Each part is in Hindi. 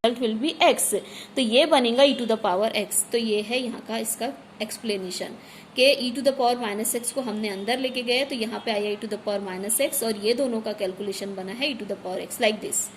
Result will be x. तो ये बनेगा e to the power x. तो ये है यहाँ का इसका एक्सप्लेनेशन कि e to the power minus x को हमने अंदर लेके गए तो यहाँ पे आया e to the power minus x, और ये दोनों का कैलकुलेशन बना है e to the power x like this.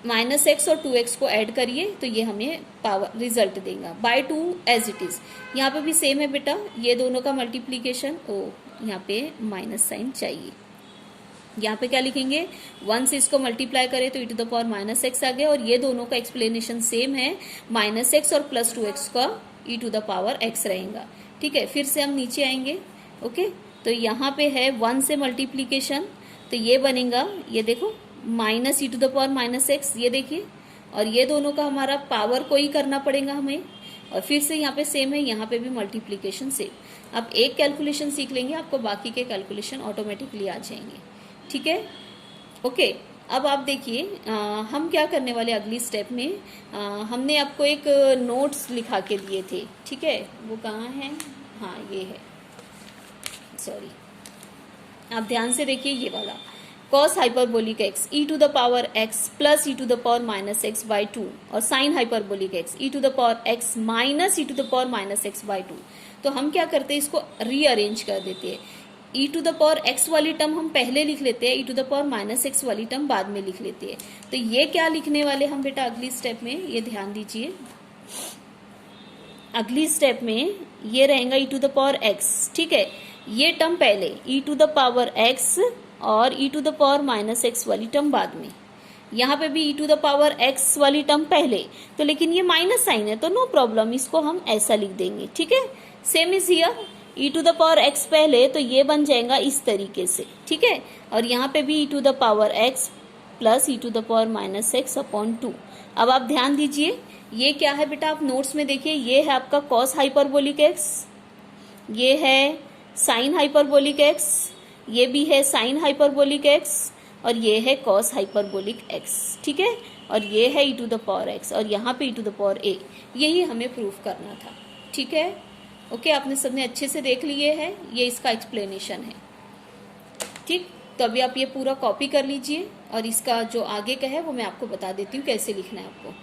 Minus x और 2x को ऐड करिए तो ये हमें पावर रिजल्ट देगा बाय 2 एज इट इज। यहाँ पे भी सेम है बेटा, ये दोनों का मल्टीप्लीकेशन, यहाँ पे माइनस साइन चाहिए। यहाँ पे क्या लिखेंगे, 1 से इसको मल्टीप्लाई करें तो e to the power minus x आ गया, और ये दोनों का एक्सप्लेनेशन सेम है, माइनस एक्स और प्लस 2x का e to the power x रहेगा। ठीक है, फिर से हम नीचे आएंगे। ओके, तो यहाँ पे है 1 से मल्टीप्लीकेशन, तो ये बनेगा, ये देखो minus E to the power minus X, ये देखिए, और ये दोनों का हमारा पावर को ही करना पड़ेगा हमें, और फिर से यहाँ पे सेम है, यहाँ पे भी मल्टीप्लीकेशन सेम। अब एक कैलकुलेशन सीख लेंगे, आपको बाकी के कैलकुलेशन ऑटोमेटिकली आ जाएंगे। ठीक है, ओके। अब आप देखिए हम क्या करने वाले अगली स्टेप में, हमने आपको एक नोट्स लिखा के दिए थे। ठीक है, वो कहाँ है, हाँ ये है, सॉरी, आप ध्यान से देखिए, ये वाला cos hyperbolic x e to the power x plus e to the power minus X by 2, और sin hyperbolic x e to the power x minus e to the power minus X by 2। तो हम क्या करते हैं, इसको रीअरेंज कर देते हैं। e to the power x वाली टर्म हम पहले लिख लेते हैं, e to the power minus X वाली टर्म बाद में लिख लेते हैं। तो ये क्या लिखने वाले हम बेटा अगली स्टेप में, ये ध्यान दीजिए, अगली स्टेप में ये रहेगा e to the power x। ठीक है, ये टर्म पहले e to the power x और e to the power minus X वाली टर्म बाद में। यहाँ पे भी e to the power x वाली टर्म पहले, तो लेकिन ये माइनस साइन है तो नो प्रॉब्लम, इसको हम ऐसा लिख देंगे। ठीक है, same is here, e to the power x पहले, तो ये बन जाएगा इस तरीके से। ठीक है, और यहाँ पे भी e to the power x plus e to the power minus X upon 2। अब आप ध्यान दीजिए, ये क्या है बेटा, आप नोट्स में देखिए, ये है आपका कॉस हाइपरबोलिक x, ये है साइन हाइपरबोलिक x, ये भी है साइन हाइपरबोलिक x, और ये है कॉस हाइपरबोलिक x। ठीक है, और ये है e to the power x, और यहाँ पे e to the power a। यही हमें प्रूफ करना था। ठीक है, ओके, आपने सबने अच्छे से देख लिए है, ये इसका एक्सप्लेनेशन है। ठीक, तो अभी आप ये पूरा कॉपी कर लीजिए, और इसका जो आगे का है वो मैं आपको बता देती हूँ कैसे लिखना है आपको।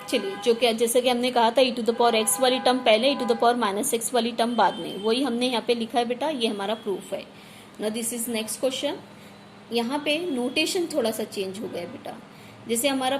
चलिए, जो क्या जैसे कि हमने कहा था e to the power x वाली टर्म पहले, e to the power minus X वाली टर्म बाद में, वही हमने यहाँ पे लिखा है बेटा, ये हमारा प्रूफ है ना। This is next question. यहाँ पे नोटेशन थोड़ा सा चेंज हो गया बेटा, जैसे हमारा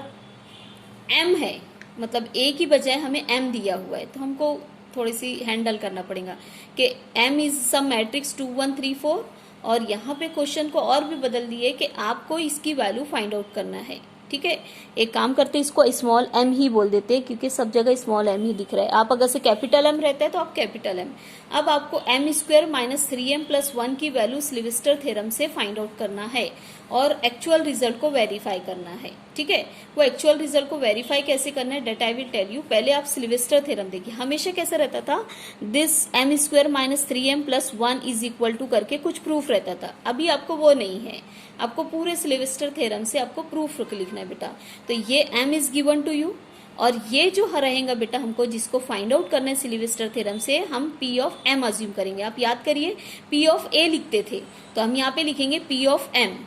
m है, मतलब a की बजाय हमें m दिया हुआ है, तो हमको थोड़ी सी हैंडल करना पड़ेगा कि m इज सम मैट्रिक्स 2 1 3 4, और यहाँ पे क्वेश्चन को और भी बदल दिए कि आपको इसकी वैल्यू फाइंड आउट करना है। ठीक है, एक काम करते हैं, इसको स्मॉल m ही बोल देते हैं, क्योंकि सब जगह स्मॉल m ही दिख रहा है। आप अगर से कैपिटल m रहता है तो आप कैपिटल m। अब आपको m square minus 3m plus 1 की वैल्यू सिल्वेस्टर थ्योरम से फाइंड आउट करना है, और एक्चुअल रिजल्ट को वेरीफाई करना है। ठीक है, वो एक्चुअल रिजल्ट को वेरीफाई कैसे करना है, that I will tell you. पहले आप सिल्वेस्टर थ्योरम देखिए, हमेशा कैसा रहता था, this m square minus 3m plus 1 is equal to करके कुछ प्रूफ रहता था। अभी आपको वो नहीं है, आपको पूरे सिल्वेस्टर थ्योरम से आपको प्रूफ लिखना है बेटा। तो ये m is given to you, और ये जो रहेगा बेटा हमको जिसको फाइंड आउट करना है सिल्वेस्टर थ्योरम से, हम p ऑफ m अज्यूम करेंगे। आप याद करिए, p ऑफ a लिखते थे, तो हम यहाँ पे लिखेंगे p ऑफ m।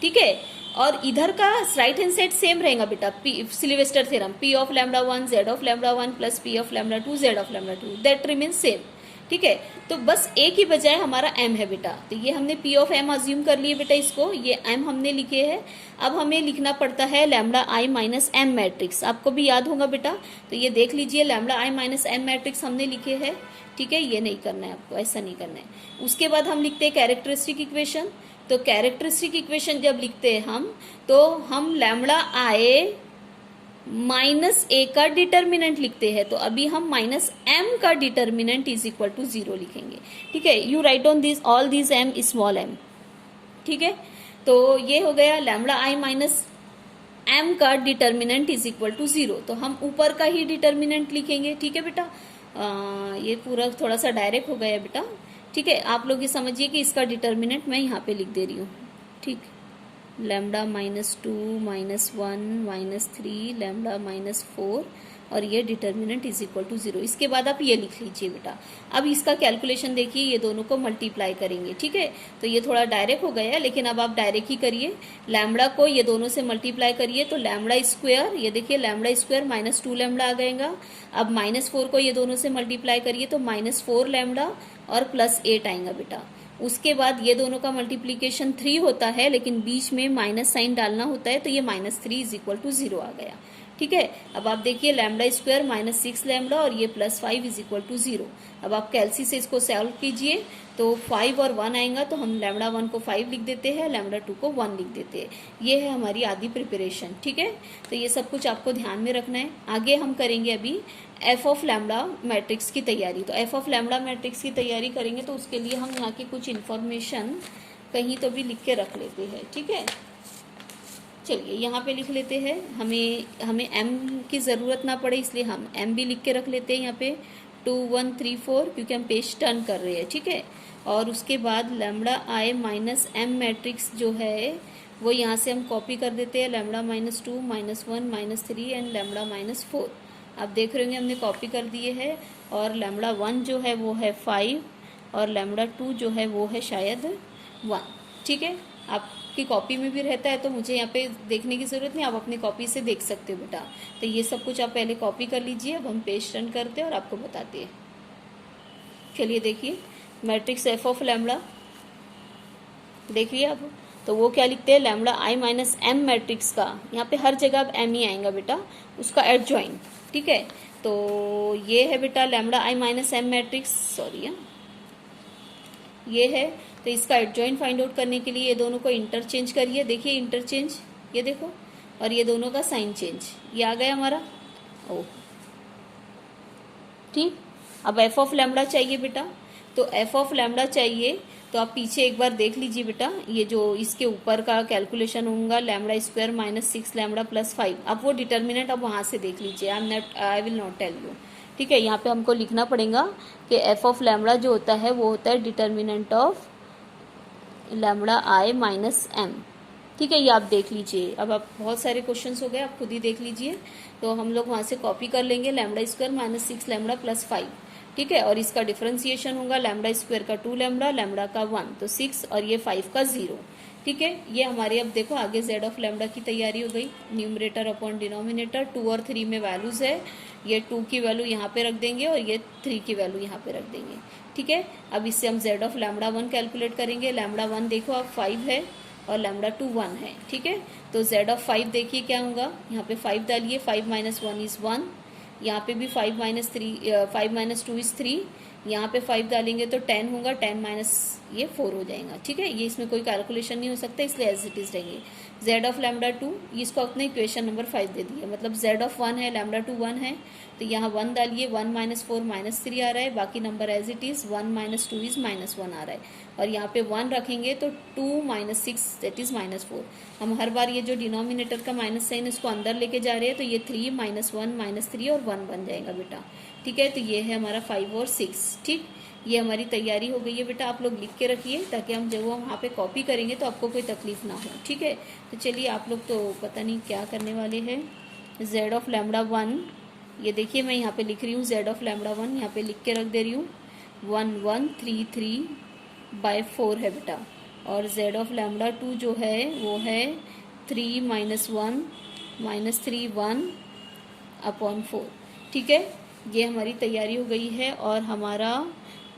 ठीक है, और इधर का राइट हैंड साइड सेम रहेगा बेटा, Sylvester theorem, p of lambda 1 z of lambda 1 plus p of lambda 2 z of lambda 2, that remains same. ठीक है, तो बस a की बजाय हमारा m है बेटा, तो ये हमने p ऑफ m अज्यूम कर लिए बेटा, इसको ये m हमने लिखे है। अब हमें लिखना पड़ता है lambda i minus m matrix, आपको भी याद होगा बेटा, तो ये देख लीजिए, lambda i minus m matrix हमने लिखे है। ठीक है, ये नहीं करना है आपको, ऐसा नहीं करना है। उसके बाद हम लिखते हैं कैरेक्टरिस्टिक इक्वेशन। तो कैरेक्टरिस्टिक इक्वेशन जब लिखते हैं हम, तो हम लैम्डा i माइनस ए का डिटर्मिनेंट लिखते हैं, तो अभी हम माइनस m का डिटर्मिनेंट इज इक्वल टू 0 लिखेंगे। ठीक है, you right on this all this m small m। ठीक है, तो ये हो गया लैम्डा i माइनस m का डिटर्मिनेंट इज इक्वल टू 0, तो हम ऊपर का ही डिटर्मिनेंट लिखेंगे। ठीक है बेटा, ये पूरा थोड़ा सा डायरेक्ट हो गया बेटा। ठीक है, आप लोग ये समझिए कि इसका डिटर्मिनेंट मैं यहाँ पे लिख दे रही हूँ। ठीक, लैम्डा -2 -1 -3 लैम्डा -4 और ये डिटर्मिनेंट इज इक्वल टू 0। इसके बाद आप ये लिख लीजिए बेटा। अब इसका कैलकुलेशन देखिए, ये दोनों को मल्टीप्लाई करेंगे, ठीक है। तो ये थोड़ा डायरेक्ट हो गया, लेकिन अब आप डायरेक्ट ही करिए। लैम्डा को ये दोनों से मल्टीप्लाई करिए तो लैम्डा स्क्वायर, ये देखिए लैम्डा स्क्वायर -2 लैम्डा आ जाएगा। अब -4 को ये दोनों से मल्टीप्लाई करिए तो -4 लैम्डा और +8 आएगा बेटा। उसके बाद ये दोनों का मल्टीप्लीकेशन 3 होता है, लेकिन बीच में माइनस साइन डालना होता है, तो ये -3 इज इक्वल टू 0 आ गया, ठीक है। अब आप देखिए लैम्डा स्क्वायर -6 लैम्डा और ये +5 इज इक्वल टू 0। अब आप कैलसी से इसको सॉल्व कीजिए तो 5 और 1 आएगा, तो हम लैम्डा 1 को 5 लिख देते हैं, लैम्डा 2 को 1 लिख देते हैं। ये है हमारी आधी प्रिपरेशन, ठीक है। तो ये सब कुछ आपको ध्यान में रखना है। आगे हम करेंगे अभी एफ ऑफ लैम्डा मैट्रिक्स की तैयारी। तो एफ ऑफ लैम्डा मैट्रिक्स की तैयारी करेंगे तो उसके लिए हम यहाँ की कुछ इन्फॉर्मेशन कहीं तो भी लिख के रख लेते हैं, ठीक है। चलिए यहाँ पे लिख लेते हैं, हमें एम की ज़रूरत ना पड़े इसलिए हम एम भी लिख के रख लेते हैं यहाँ पे 2 1 3 4, क्योंकि हम पेज टर्न कर रहे हैं, ठीक है। और उसके बाद lambda I minus M matrix जो है वो यहाँ से हम कॉपी कर देते हैं, लैम्डा -2 -1 -3 एंड लैम्डा -4। आप देख रहे होंगे हमने कॉपी कर दिए हैं। और लैम्डा 1 जो है वो है 5 और लैम्डा 2 जो है वो है शायद 1, ठीक है। आपकी कॉपी में भी रहता है तो मुझे यहाँ पे देखने की ज़रूरत नहीं, आप अपनी कॉपी से देख सकते हो बेटा। तो ये सब कुछ आप पहले कॉपी कर लीजिए। अब हम पेज टर्न करते हैं और आपको बताते हैं। चलिए देखिए मैट्रिक्स एफ ऑफ लैम्डा, देखिए अब तो वो क्या लिखते हैं, lambda I minus M matrix का, यहाँ पे हर जगह अब एम ही आएगा बेटा, उसका एडजॉइंट, ठीक है। तो ये है बेटा lambda I minus M matrix, sorry ये है। तो इसका एडजॉइंट फाइंड आउट करने के लिए ये दोनों को इंटरचेंज करिए, देखिए इंटरचेंज, ये देखो, और ये दोनों का साइन चेंज, ये आ गया हमारा ओ, ठीक। अब एफ ऑफ लैम्डा चाहिए बेटा, तो एफ ऑफ लैम्डा चाहिए तो आप पीछे एक बार देख लीजिए बेटा, ये जो इसके ऊपर का कैलकुलेशन होगा लैम्डा स्क्वायर -6 लैम्डा +5, अब वो डिटर्मिनेंट अब वहाँ से देख लीजिए, I will not tell you, ठीक है। यहाँ पे हमको लिखना पड़ेगा कि एफ ऑफ लैम्डा जो होता है वो होता है determinant of lambda I minus M, ठीक है। ये आप देख लीजिए। अब आप बहुत सारे क्वेश्चंस हो गए, आप खुद ही देख लीजिए। तो हम लोग वहाँ से कॉपी कर लेंगे लैम्डा स्क्वायर -6 लैम्डा +5, ठीक है। और इसका डिफरेंशिएशन होगा लैम्डा स्क्वायर का 2 लैम्डा, लैम्डा का 1 तो 6 और ये 5 का 0, ठीक है। ये हमारे अब देखो आगे जेड ऑफ लैम्डा की तैयारी हो गई, न्यूमरेटर अपॉन डिनोमिनेटर, 2 और 3 में वैल्यूज है, ये 2 की वैल्यू यहाँ पे रख देंगे और ये 3 की वैल्यू यहाँ पे रख देंगे, ठीक है। अब इससे हम जेड ऑफ लैम्डा 1 कैलकुलेट करेंगे। लैम्डा 1 देखो आप 5 है और लैम्डा 2 1 है, ठीक है। तो जेड ऑफ 5 देखिए क्या होगा, यहाँ पे 5 डालिए, 5 - 1 इज 1, यहाँ पे भी 5 - 2 इज 3, यहाँ पे 5 डालेंगे तो 10 होगा, 10 माइनस ये 4 हो जाएगा, ठीक है। ये इसमें कोई कैलकुलेशन नहीं हो सकता, इसलिए एज इट इज रहेंगे। जेड ऑफ लैम्डा 2, इसको अपने इक्वेशन नंबर 5 दे दिया, मतलब जेड ऑफ 1 है, लैम्डा 2 1 है, तो यहाँ 1 डालिए, 1 - 4 -3 आ रहा है, बाकी number as it is, 1 - 2 is -1 आ रहा है, और यहाँ पे 1 रखेंगे तो 2 - 6 दैट इज -4। हम हर बार ये जो डिनोमिनेटर का माइनस साइन इसको अंदर लेके जा रहे हैं, तो ये 3 - 1 - 3 और 1 बन जाएगा बेटा, ठीक है। तो ये है हमारा 5 और 6, ठीक। ये हमारी तैयारी हो गई है बेटा, आप लोग लिख के रखिए ताकि हम जब वहाँ पे कॉपी करेंगे तो आपको कोई तकलीफ ना हो, ठीक है। तो चलिए आप लोग तो पता नहीं क्या करने वाले हैं। जेड ऑफ लैम्डा 1, ये देखिए मैं यहाँ पे लिख रही हूँ जेड ऑफ लैम्डा 1, यहाँ पे लिख के रख दे रही हूँ, 1 1 3 3/4 है बेटा। और जेड ऑफ लैम्डा 2 जो है वो है 3 - 1 -3 1/4, ठीक है। ये हमारी तैयारी हो गई है। और हमारा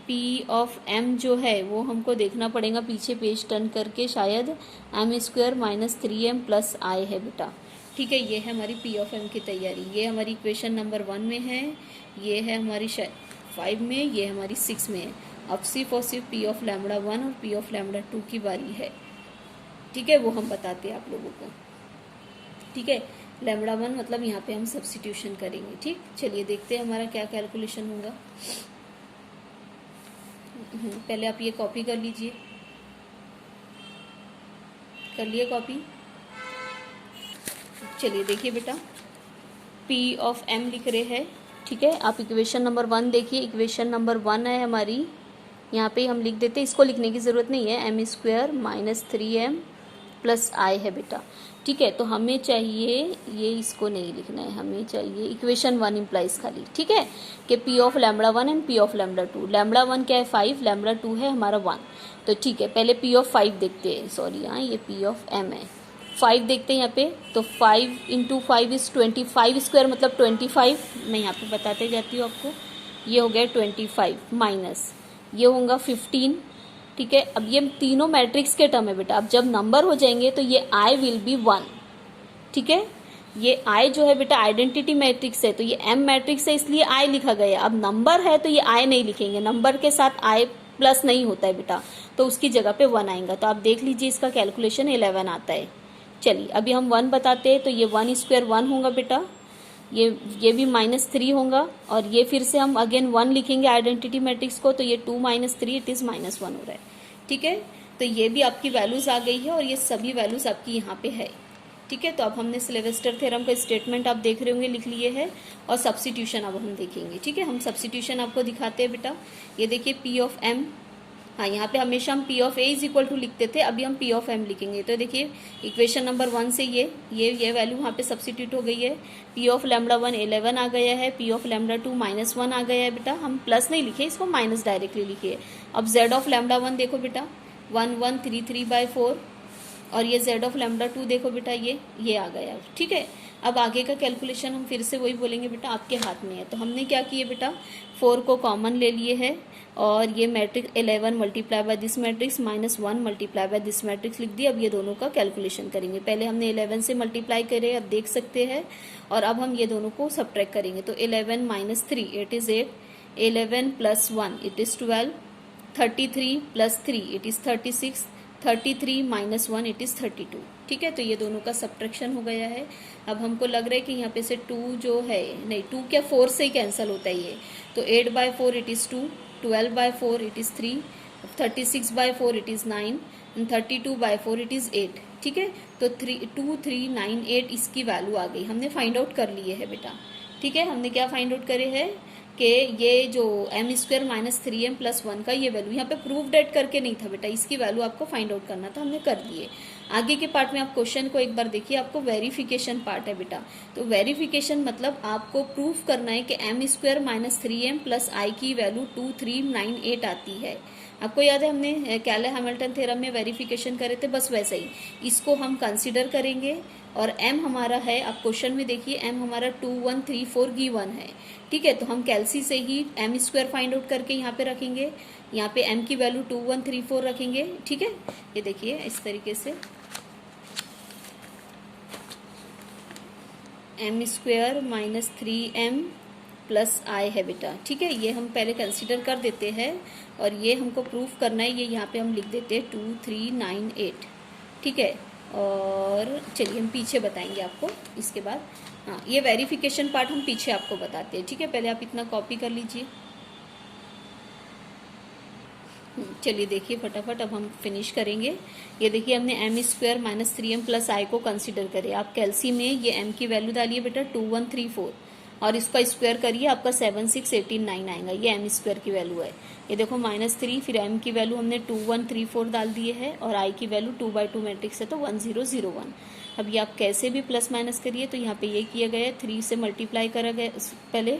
P ऑफ M जो है वो हमको देखना पड़ेगा पीछे पेज टर्न करके, शायद m² - 3m + I है बेटा, ठीक है। ये है हमारी P ऑफ M की तैयारी, ये हमारी इक्वेशन नंबर 1 में है, ये है हमारी 5 में, ये हमारी 6 में है। अब सिर्फ और सिर्फ P ऑफ लैम्डा 1 और P ऑफ लैम्डा 2 की बारी है, ठीक है। वो हम बताते हैं आप लोगों को, ठीक है। लैम्डा 1 मतलब यहाँ पे हम सब्स्टिट्यूशन करेंगे, ठीक। चलिए देखते हैं हमारा क्या कैलकुलेशन होगा। पहले आप ये कॉपी कर लीजिए, कर लिए कॉपी। चलिए देखिए बेटा, P ऑफ M लिख रहे हैं, ठीक है। आप इक्वेशन नंबर 1 देखिए, इक्वेशन नंबर 1 है हमारी, यहाँ पे हम लिख देते हैं, इसको लिखने की ज़रूरत नहीं है, m² - 3m प्लस आई है बेटा। ठीक है, तो हमें चाहिए, ये इसको नहीं लिखना है, हमें चाहिए इक्वेशन 1 इम्प्लाइज खाली। ठीक है, कि P of lambda 1 and P of lambda 2। Lambda 1 क्या है 5, लैम्बडा 2 है हमारा 1। तो ठीक है, पहले पी ऑफ 5 देखते हैं, सॉरी हाँ ये पी ऑफ एम है। 5 देखते हैं यहाँ पे, तो 5 इंटू 5 इज 25 स्क्वायर मतलब 25। मैं यहाँ पे बताते जाती हूँ आपको। ये हो गया 25 माइनस ये होगा 15। ठीक है, अब ये तीनों मैट्रिक्स के टर्म है बेटा। अब जब नंबर हो जाएंगे तो ये आई विल बी 1। ठीक है, ये आई जो है बेटा आइडेंटिटी मैट्रिक्स है, तो ये एम मैट्रिक्स है इसलिए आई लिखा गया। अब नंबर है तो ये आई नहीं लिखेंगे, नंबर के साथ आई प्लस नहीं होता है बेटा, तो उसकी जगह पे 1 आएगा। तो आप देख लीजिए इसका कैलकुलेशन 11 आता है। चलिए अभी हम 1 बताते हैं, तो ये 1 स्क्वायर 1 होगा बेटा, ये भी -3 होगा, और ये फिर से हम अगेन 1 लिखेंगे आइडेंटिटी मैट्रिक्स को, तो ये 2 - 3 इट इज -1 हो रहा है। ठीक है, तो ये भी आपकी वैल्यूज आ गई है और ये सभी वैल्यूज आपकी यहाँ पे है। ठीक है, तो अब हमने सिलेवेस्टर थ्योरम का स्टेटमेंट आप देख रहे होंगे लिख लिए है, और सब्स्टिट्यूशन अब हम देखेंगे। ठीक है, हम सब्स्टिट्यूशन आपको दिखाते हैं बेटा। ये देखिए पी ऑफ एम, हाँ यहाँ पे हमेशा हम P of A is equal to लिखते थे, अभी हम पी ऑफ एम लिखेंगे। तो देखिए इक्वेशन नंबर 1 से ये वैल्यू वहाँ पे सब्स्टिट्यूट हो गई है। पी ऑफ लैम्बडा 1 11 आ गया है, पी ऑफ लैम्बडा 2 -1 आ गया है बेटा। हम प्लस नहीं लिखे, इसको माइनस डायरेक्टली लिखिए। अब जेड ऑफ लैम्बडा 1 देखो बेटा 1133/4, और ये जेड ऑफ लैम्बडा 2 देखो बेटा ये आ गया। ठीक है, अब आगे का कैलकुलेशन हम फिर से वही बोलेंगे बेटा, आपके हाथ में है। तो हमने क्या किया बेटा, 4 को कॉमन ले लिए है, और ये matrix 11 multiply by this matrix -1 multiply by this matrix लिख दिया। अब ये दोनों का कैलकुलेशन करेंगे। पहले हमने 11 से मल्टीप्लाई करे, अब देख सकते हैं, और अब हम ये दोनों को सब्ट्रैक्ट करेंगे। तो 11 - 3 it is 8, 11 + 1 it is 12, 33 + 3 it is 36, 33 - 1 it is 32। ठीक है, तो ये दोनों का सब्ट्रैक्शन हो गया है। अब हमको लग रहा है कि यहाँ पे से 2 जो है, नहीं 2 क्या 4 से ही कैंसिल होता है ये, तो 8/4 it is 2, 12/4 it is 3, 36/4 it is 9, 32/4 it is 8। ठीक है, तो 2398 इसकी वैल्यू आ गई, हमने फाइंड आउट कर लिए है बेटा। ठीक है, हमने क्या फाइंड आउट करे है कि ये जो m² - 3m + 1 का ये वैल्यू यहाँ पे प्रूफ डेट करके नहीं था बेटा, इसकी वैल्यू आपको फाइंड आउट करना था, हमने कर दिए। आगे के पार्ट में आप क्वेश्चन को एक बार देखिए, आपको वेरिफिकेशन पार्ट है बेटा। तो वेरिफिकेशन मतलब आपको प्रूफ करना है कि m² - 3m + i की वैल्यू 2398 आती है। आपको याद है हमने कैले हैमिल्टन थ्योरम में वेरिफिकेशन करे थे, बस वैसे ही इसको हम कंसीडर करेंगे। और m हमारा है, आप क्वेश्चन में देखिए m हमारा 2134 गिवन है। ठीक है, तो हम कैलसी से ही m² फाइंड आउट करके यहाँ पे रखेंगे, यहाँ पे m की वैल्यू 2134 रखेंगे। ठीक है, ये देखिए इस तरीके से m² - 3m + i है बेटा। ठीक है, ये हम पहले कंसीडर कर देते हैं, और ये हमको प्रूफ करना है, ये यहाँ पे हम लिख देते हैं 2398। ठीक है, और चलिए हम पीछे बताएंगे आपको इसके बाद। हाँ, ये वेरिफिकेशन पार्ट हम पीछे आपको बताते हैं। ठीक है, पहले आप इतना कॉपी कर लीजिए। चलिए देखिए फटाफट अब हम फिनिश करेंगे। ये देखिए हमने m² - 3m + i को कंसीडर करे। आप कैलसी में ये m की वैल्यू डालिए बेटा 2134, और इसका स्क्वायर करिए, आपका 76889 आएगा। ये m² की वैल्यू है। ये देखो -3, फिर m की वैल्यू हमने 2134 डाल दिए है, और i की वैल्यू 2/2 मैट्रिक्स है तो 1001। अब ये आप कैसे भी प्लस माइनस करिए, तो यहाँ पे ये किया गया है, 3 से मल्टीप्लाई करा गया पहले,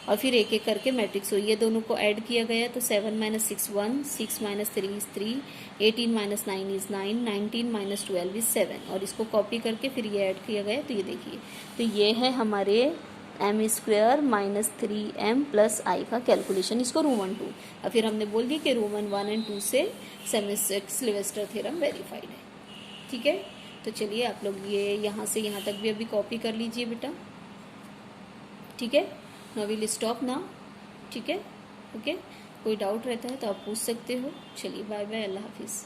और फिर एक एक करके मैट्रिक्स हो, ये दोनों को ऐड किया गया, तो 7 - 6 1, 6 - 3 is 3, 18 - 9 is 9, 19 - 12 is 7, और इसको कॉपी करके फिर ये ऐड किया गया। तो ये देखिए, तो ये है हमारे m² - 3m + i का कैलकुलेशन, इसको रूमन 2। और फिर हमने बोल दिया कि रूमन 1 और 2 से सिलेवेस्टर थ्योरम वेरीफाइड है। ठीक है, तो चलिए आप लोग ये यहाँ से यहाँ तक भी अभी कॉपी कर लीजिए बेटा। ठीक है, नाउ विल स्टॉप नाउ। ठीक है, ओके, कोई डाउट रहता है तो आप पूछ सकते हो। चलिए बाय बाय, अल्लाह हाफिज़।